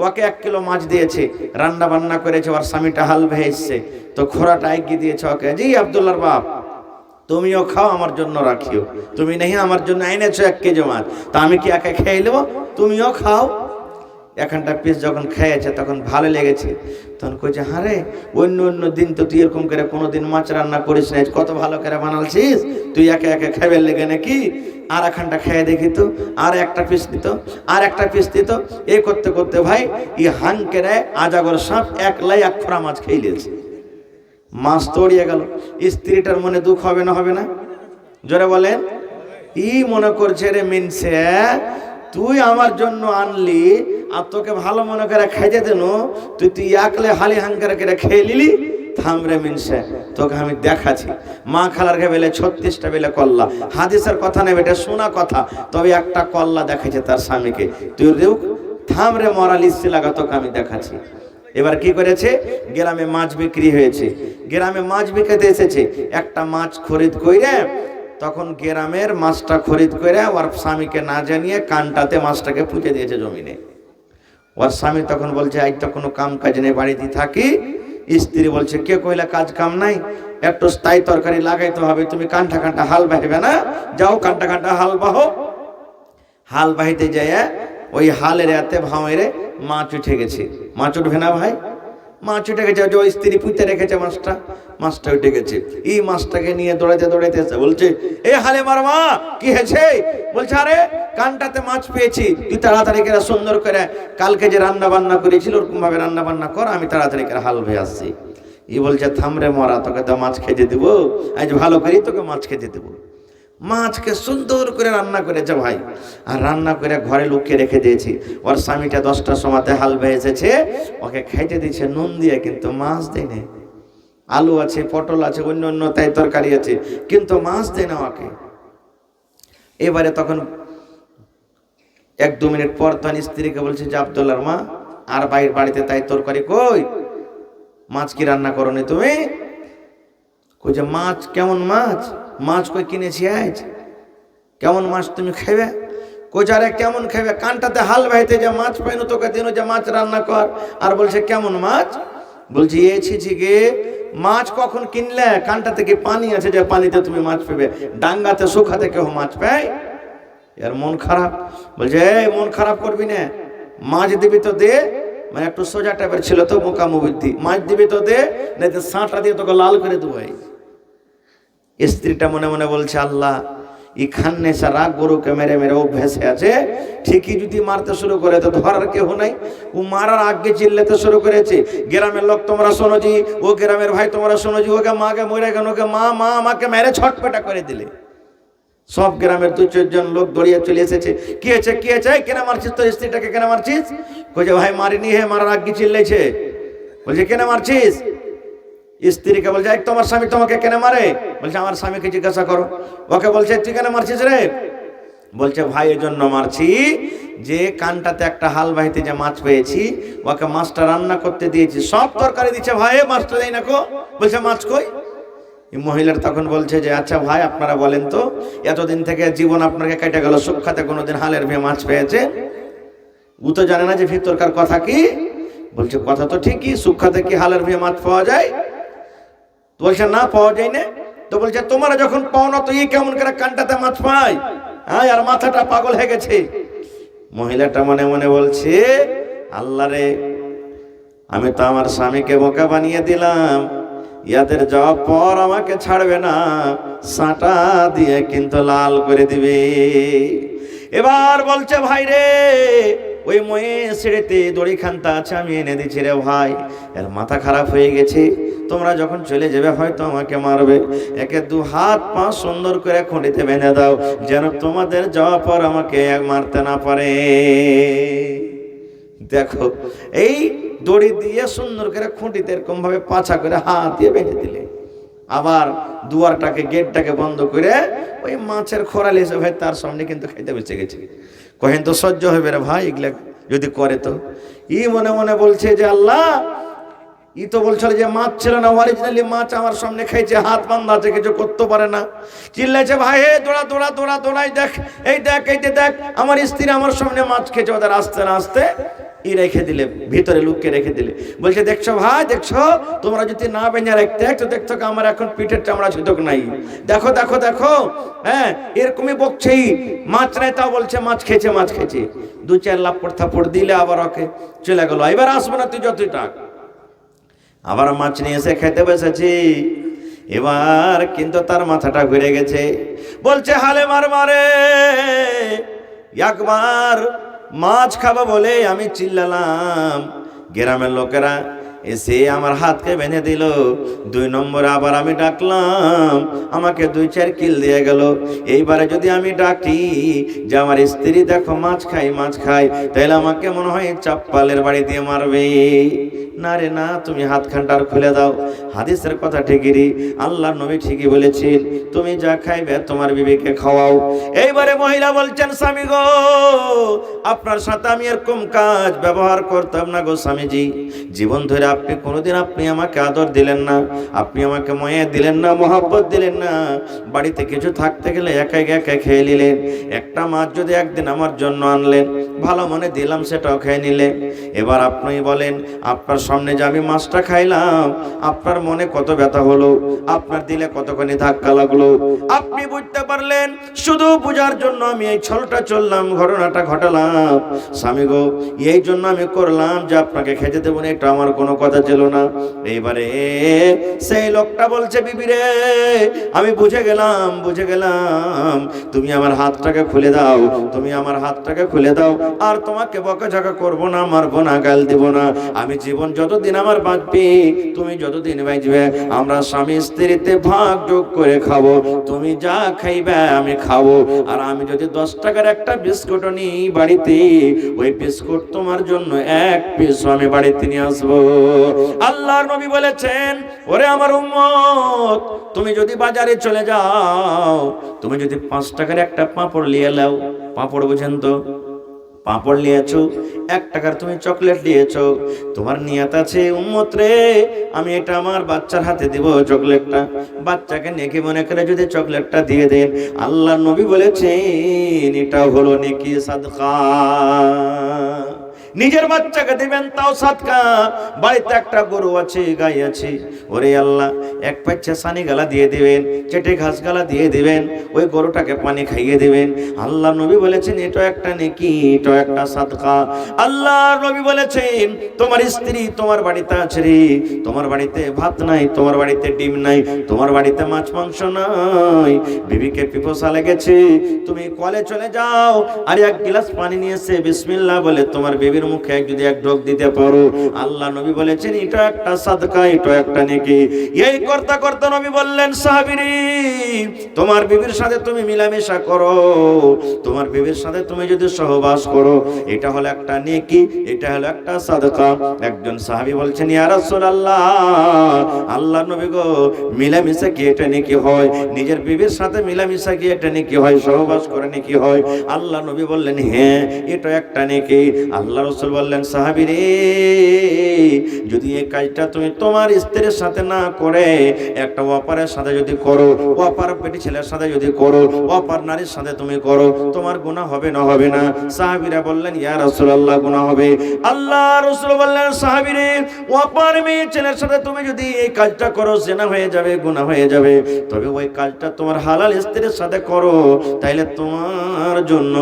ওকে 1 kilo মাছ দিয়েছে, রান্না বান্না করেছে, ওর স্বামীটা হাল ভেয়ে এসছে, তো খোরাটা এগিয়ে দিয়েছে ওকে, জি আব্দুল্লাহর বাপ তুমিও খাও, আমার জন্য রাখিও, তুমি নেই আমার জন্য এনেছো 1 কেজি মাছ, তা আমি কি একা খেয়ে নেবো, তুমিও খাও। এখানটা পিস যখন খেয়েছে তখন ভালো লেগেছে, তখন কইছে হ্যাঁ রে, অন্য অন্য দিন তো তুই এরকম করে কোনোদিন মাছ রান্না করিস না, কত ভালো করে বানালছিস, তুই একে একে খাইবার লেগে নাকি, আর এখানটা খেয়ে দেখি তো, আর একটা পিস দিত, আর একটা পিস দিত, এই করতে করতে ভাই ই হাঙ্কেরে আজাগর সাপ একলাই 1 খোরা মাছ খেয়ে নিয়েছে। মাছ তড়িয়ে গেল, স্ত্রীটার মনে দুঃখ হবে না, হবে না? জোরে বলেন। ই মনে করছে রে মিনছে, তুই আমার জন্য আনলি আর তোকে ভালো মনে করে খাইতে দেন, তুই একলে হালি হাঙ্কারে করে খেয়ে নিলি, থাম রে মিনছে, তোকে আমি দেখাচ্ছি। মা খালার বেলে 36টা বেলে কল্লা, হাদিসের কথা নেবে, এটা শোনা কথা, তবে একটা কল্লা দেখাচ্ছে তার স্বামীকে, তুই থাম রে মরাল ইস্তি লাগা, তোকে আমি দেখাচ্ছি। এবার কি করেছে, গ্রামে মাছ বিক্রি হয়েছে, গ্রামে মাছ বিক্রিতে এসেছে, একটা মাছ খরিদ কইরে তখন গ্রামের মাছটা খরিদ করে ওর স্বামীকে না জানিয়ে কানটাতে মাছটাকে পুঁতে দিয়েছে জমিনে। ওর স্বামী তখন বলছে আজ তো কোনো কাম কাজ নেই, বাড়িতে থাকি। স্ত্রী বলছে কে কইলা কাজ কাম নাই, একটু স্থায়ী তরকারি লাগাইতে হবে, তুমি কান্টা কান্টা হাল বাহিবে না, যাও কান্টা কান্টা হাল বাহো। হাল বাহিতে যায় ওই হালের এতে ভাঁড়ে মাছ উঠে গেছে, মাছ উঠবে না ভাই, মাছ উঠে গেছে, যে স্ত্রী পুঁতে রেখেছে মাছটা উঠে গেছে। এই মাছটাকে নিয়ে দৌড়াইতে দৌড়াইতে এসে বলছে এ হালে মার মা, কি হয়েছে? বলছে আরে কানটাতে মাছ পেয়েছি, তুই তাড়াতাড়ি করে সুন্দর করে কালকে যে রান্না বান্না করেছিল ওরকম ভাবে রান্না বান্না কর, আমি তাড়াতাড়ি করে হাল ভেয়ে আসছি। ই বলছে থামরে মরা, তোকে তো মাছ খেতে দেবো, আজ ভালো করেই তোকে মাছ খেতে দেবো। মাছকে সুন্দর করে রান্না করেছে ভাই, আর রান্না করে ঘরে লুকিয়ে রেখে দিয়েছি। ওর স্বামীটা 10টার সময়তে হাল বেয়ে এসেছে, ওকে খাইতে দিচ্ছে নুন দিয়ে, কিন্তু মাছ দেয় না। আলু আছে, পটল আছে, অন্য অন্য তাই তরকারি আছে, কিন্তু মাছ দেয় না ওকে। এবারে তখন 1-2 মিনিট পর তখন স্ত্রীকে বলছে যে আব্দুল্লাহর মা, আর বাইরের বাড়িতে তাই তরকারি কই, মাছ কি রান্না করনি তুমি? কইছে মাছ, কেমন মাছ? মাছ কই কিনেছি আজ, কেমন মাছ তুমি খাইবে? কইছে আরে কেমন খাইবে, কানটাতে হাল বাইতে যে মাছ পাইনো তোকে দিন যে মাছ রান্না কর, আর বলছে কেমন মাছ? বলছি এছি গে, মাছ কখন কিনলে? কানটা থেকে পানি আছে যে পানিতে তুমি মাছ পেবে, ডাঙ্গাতে শুকাতে কেউ মাছ পায়? এর মন খারাপ। বলছে এই মন খারাপ করবি না, মাছ দিবি তো দে, মানে একটু সোজা টাইপের ছিল তো মোকামো বুদ্ধি, মাছ দিবি তো দে, নাই তো সাঁটা দিয়ে তোকে লাল করে দেবো। স্ত্রীটা মনে মনে বলছে আল্লাহ, ই খান্নে সারা গরুকে মেরে মেরে অভ্যাসে আছে, ঠিকই যদি মারতে শুরু করে তো ধরার কেউ নাই, ও মারার আগে চিল্লাতে শুরু করেছে। গ্রামের লোক তোমরা শোনো জি, ও গ্রামের ভাই তোমরা শোনো জি, ওকে মাকে মরে গেল, ওকে মা আমাকে মেরে ছটপটা করে দিলে। সব গ্রামের 2-4 জন লোক দৌড়িয়ে চলে এসেছে, কি হয়েছে কি হয়েছে, কেন মারছিস তোর স্ত্রীটাকে, কেন মারছিস? কইছে ভাই মারিনি হে, মারার আগে চিল্লাইছে। বলছে কেন মারছিস? স্ত্রীকে বলছে তোমার স্বামী তোমাকে কেন মারে? বলছে আমার স্বামীকে জিজ্ঞাসা করো। ওকে বলছে তুই কেন মারছিস রে? বলছে ভাই এই জন্য মারছি যে কানটাতে একটা হাল বাহিতে যে মাছ পেয়েছি, ওকে মাছটা রান্না করতে দিয়েছি, সব তরকারি দিচ্ছে ভাই, মাছটা দেয় না কো। বলছে মাছ কই? মহিলার তখন বলছে যে আচ্ছা ভাই আপনারা বলেন তো, এতদিন থেকে জীবন আপনাকে কেটে গেল, সুখাতে কোনোদিন হালের ভেয়ে মাছ পেয়েছে? ও তো জানে না যে ভিতরকার কথা কি। বলছে কথা তো ঠিকই, সুখাতে কি হালের ভেয়ে মাছ পাওয়া যায়? তো বলছে না পাওয়া যায় না। তো বলছে তোমরা যখন পাও না তো ই কেমন করে কানটাতে মাছ পায়? হ্যাঁ, আর মাথাটা পাগল হয়ে গেছে। মহিলাটা মনে মনে বলছে আল্লাহ রে, আমি তো আমার স্বামীকে বোকা বানিয়ে দিলাম, ইয়াদের জবাব পর আমাকে ছাড়বে না, সাঁটা দিয়ে কিন্তু লাল করে দিবে। এবার বলছে ভাই রে, ওই ময়ে ছেড়েতে দড়ি খান্তা আছে, আমি এনে দিচ্ছি রে ভাই, এর মাথা খারাপ হয়ে গেছে, তোমরা যখন চলে যাবে হয়তো আমাকে মারবে, একে 2 হাত পা সুন্দর করে খুঁটিতে বেঁধে দাও, যেন তোমাদের যাওয়া পর আমাকে মারতে না পারে। দেখো এই দড়ি দিয়ে সুন্দর করে খুঁটিতে এরকম ভাবে পাছা করে হাত দিয়ে বেঁধে দিলে, আবার দুয়ারটাকে গেটটাকে বন্ধ করে ওই মাছের খোরাল এসে ভাই তার সামনে কিন্তু খাইতে বেঁচে গেছে। কহেন তো সহ্য হবে রে ভাই, এগুলা যদি করে তো। ই মনে মনে বলছে যে আল্লাহ, ই তো বলছিল যে মাছ ছিল না, অরিজিনালি মাছ আমার সামনে খাইছে, হাত বান্ধা আছে, কিছু করতে পারে না। চিল্লাইছে ভাই হে দৌড়া দৌড়া দৌড়া দৌড়াই, দেখ এই দেখ, এই দেখ আমার স্ত্রী আমার সামনে মাছ খেয়েছে। ওদের আস্তে না আস্তে রেখে দিলে, ভিতরে লুকিয়ে রেখে দিলে। বলছে দেখছো ভাই, দেখছো, তোমরা যদি না বেঁধে রাখতে তো দেখছো আমার এখন পিঠের চামড়া ছিটক নাই, দেখো দেখো দেখো। হ্যাঁ, এরকমই বকছেই। মাছ নাই তাও বলছে মাছ খেয়েছে, মাছ খেয়েছে। 2-4 লাপড় থাপড় দিলে আবার ওকে চলে গেল, এবার আসবো না তুই যতই টাক। আবার মাছ নিয়ে এসে খেতে বসেছি। এবার কিন্তু তার মাথাটা ঘুরে গেছে। বলছে হালে মার মারে, একবার মাছ খাবো বলে আমি চিল্লালাম, গ্রামের লোকেরা এসে আমার হাতকে বেঁধে দিল। 2 নম্বরে আবার আমি ডাকলাম, আমাকে 2-4 কিল দিয়ে গেল। এইবারে যদি আমি ডাকি যে আমার স্ত্রী দেখো মাছ খাই মাছ খাই, তাহলে আমাকে মনে হয় চাপ্পালের বাড়ি দিয়ে মারবে। না রে না, তুমি হাতখানটার খুলে দাও। হাদিসের কথা ঠিকই, আল্লাহর নবী ঠিকই বলেছেন, তুমি যা খাইবে তোমার বিবিকে খাওয়াও। এইবারে মহিলা বলছেন, স্বামী গো, আপনার সাথে আমি এরকম কাজ ব্যবহার করতাম না গো স্বামীজি। জীবন ধরে আপনি কোনোদিন আপনি আমাকে আদর দিলেন না, আপনি আমাকে ময়া দিলেন না, মহব্বত দিলেন না। বাড়িতে কিছু থাকতে গেলে একা একা খেয়ে নিলেন। একটা মাছ যদি একদিন আমার জন্য আনলেন, ভালো মনে দিলাম, সেটাও খেয়ে নিলেন। এবার আপনি বলেন, আপনার সামনে যে আমি মাছটা খাইলাম, আপনার মনে কত ব্যথা হলো, আপনার দিলে কতখানি ধাক্কা লাগলো। আপনি বুঝতে পারলেন, শুধু বুঝার জন্য আমি এই ছলটা চললাম, ঘটনাটা ঘটালাম। স্বামী গো, এই জন্য আমি করলাম যে আপনাকে খেতে দেবো না, এটা আমার কোনো কথা ছিল না। এইবারে সেই লোকটা বলছে, বিবি রে, আমি বুঝে গেলাম, বুঝে গেলাম, তুমি আমার হাতটাকে খুলে দাও, তুমি আমার হাতটাকে খুলে দাও। আর তোমাকে বকাঝকা করবো না, মারবো না, গাল দিব না। আমি জীবন যতদিন আমার বাঁচবে, তুমি যতদিন বাঁচবে, আমরা স্বামী স্ত্রীতে ভাগ যোগ করে খাবো। তুমি যা খাইবে আমি খাবো। আর আমি যদি 10 টাকার একটা বিস্কুট নিই বাড়িতে, ওই বিস্কুট তোমার জন্য 1 পিস আমি বাড়িতে নিয়ে আসবো। আল্লাহর নবী বলেছেন, ওরে আমার উম্মত, তুমি যদি বাজারে চলে যাও, তুমি যদি 5 টাকার একটা পাঁপড় নিয়ে নাও, পাঁপড় বুঝেন তো, পাঁপড় নিয়েছো, 1 টাকার তুমি চকলেট নিয়েছো, তোমার নিয়ত আছে, উম্মত রে, আমি এটা আমার বাচ্চার হাতে দিব চকলেটটা। বাচ্চাকে নেকি মনে করে যদি চকলেটটা দিয়ে দেন, আল্লাহ নবী বলেছেন এটা হলো নেকি সাদকা। নিজের বাচ্চাকে দিবেন তাও সাদকা। বাড়িতে একটা গরু আছে, গাই আছে, ওরে আল্লাহ, 1 পাচ্ছা সানি গালা দিয়ে দিবেন, চেটে ঘাস গালা দিয়ে দিবেন, ওই গরুটাকে পানি খাইয়ে দিবেন। আল্লাহ নবী বলেছেন এটা একটা নেকি, এটা একটা সাদকা। আল্লাহ নবী বলেছেন, তোমার স্ত্রী তোমার বাড়িতে আছে রে, তোমার বাড়িতে ভাত নাই, তোমার বাড়িতে ডিম নাই, তোমার বাড়িতে মাছ মাংস নাই, বিবিকে পিপাসা লেগেছে, তুমি কলে চলে যাও, আর 1 গ্লাস পানি নিয়ে এসে বিসমিল্লাহ বলে তোমার বিবির মুখে যদি 1 ঢোক দিতে পারো, আল্লাহ নবী বলেছেন এটা একটা সাদকা, এটা একটা নেকি। এই করতে করতে নবী বললেন, সাহাবীরা, তোমার বিবির সাথে তুমি মিলামেশা করো, তোমার বিবির সাথে তুমি যদি সহবাস করো, এটা হলো একটা নেকি, এটা হলো একটা সাদকা। একজন সাহাবী বলছেন, ইয়া রাসূলুল্লাহ, আল্লাহ নবী গো, মিলামেশা কি এটা নেকি হয়? নিজের বিবির সাথে মিলামেশা কি এটা নেকি হয়? সহবাস করে নেকি হয়? আল্লাহ নবী বললেন, হ্যাঁ, এটা একটা নেকি। আল্লাহ রাসূল বললেন, সাহাবী রে, যদি এই কাজটা তুমি তোমার স্ত্রীর সাথে না করে একটা অপারের সাথে যদি করো, অপার বেটি ছেলের সাথে যদি করো, অপার নারীর সাথে তুমি করো, তোমার গুনাহ হবে না হবে না? সাহাবীরা বললেন, ইয়া রাসূলুল্লাহ, গুনাহ হবে। আল্লাহ রাসূল বললেন, সাহাবী রে, অপার মেয়ে ছেলের সাথে তুমি যদি এই কাজটা করো, জিনা হয়ে যাবে, গুনাহ হয়ে যাবে। তবে ওই কাজটা তোমার হালাল স্ত্রীর সাথে করো, তাইলে তোমার জন্য